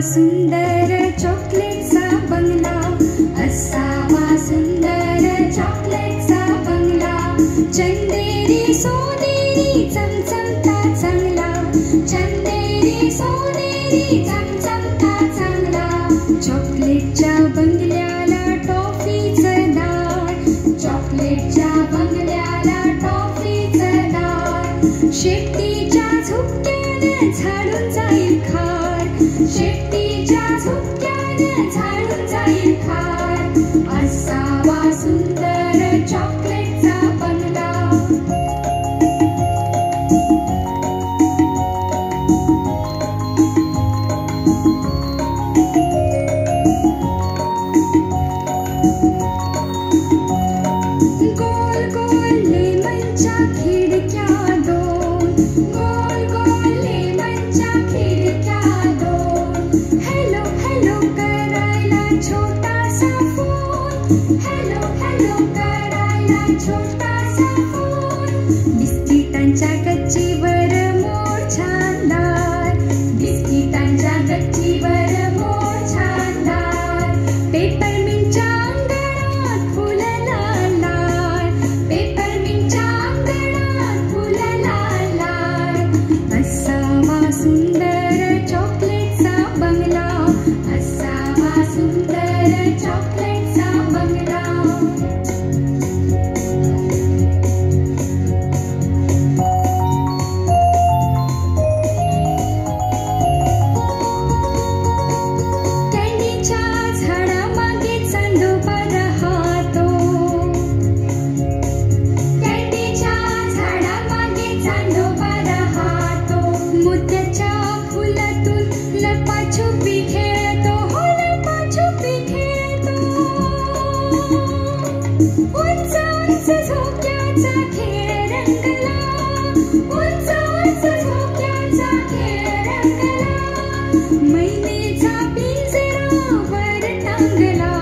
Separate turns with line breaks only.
सुंदर चॉकलेटचा बंगला, असावा सुंदर चॉकलेटचा बंगला. चंदेरी सोनेरी चमचमता चांगला, चंदेरी सोनेरी चमचमता चांगला. चॉकलेटच्या बंगल्याला टॉफीचं दार, चॉकलेटच्या बंगल्याला टॉफीचं दार. शेपटीच्या झुपक्यानं झाडून जाईल खार, शेपटीच्या झुपक्यानं झाडून जाईल खार. असावा सुंदर चॉकलेटचा बंगला. गोल गोल लेमनच्या खिडक्या दोन, गोल गोल लेमनच्या खिडक्या दोन. हॅलो हॅलो करायला छोटासा फोन, हॅलो हॅलो करायला छोटासा फोन. बिस्किटांच्या गच्चीवर मोर छानदार, बिस्किटांच्या गच्चीवर मोर छानदार. पेपरमिंटच्या अंगणात फुलं लाल लाल, पेपरमिंटच्या अंगणात फुलं लाल लाल. असावा सुंदर चॉकलेटचा बंगला, असावा सुंदर चॉकलेटचा बंगला. कँडीच्या झाडामागे चांदोबा राहतो, कँडीच्या झाडामागे चांदोबा राहतो. मोत्याच्या फुलातून लपाछुपी खेळतो, हो लपाछुपी खेळतो. उंच उंच झोक्याचा खेळ रंगला, उंच उंच झोक्याचा खेळ रंगला. मैनेचा पिंजरा वर टांगला,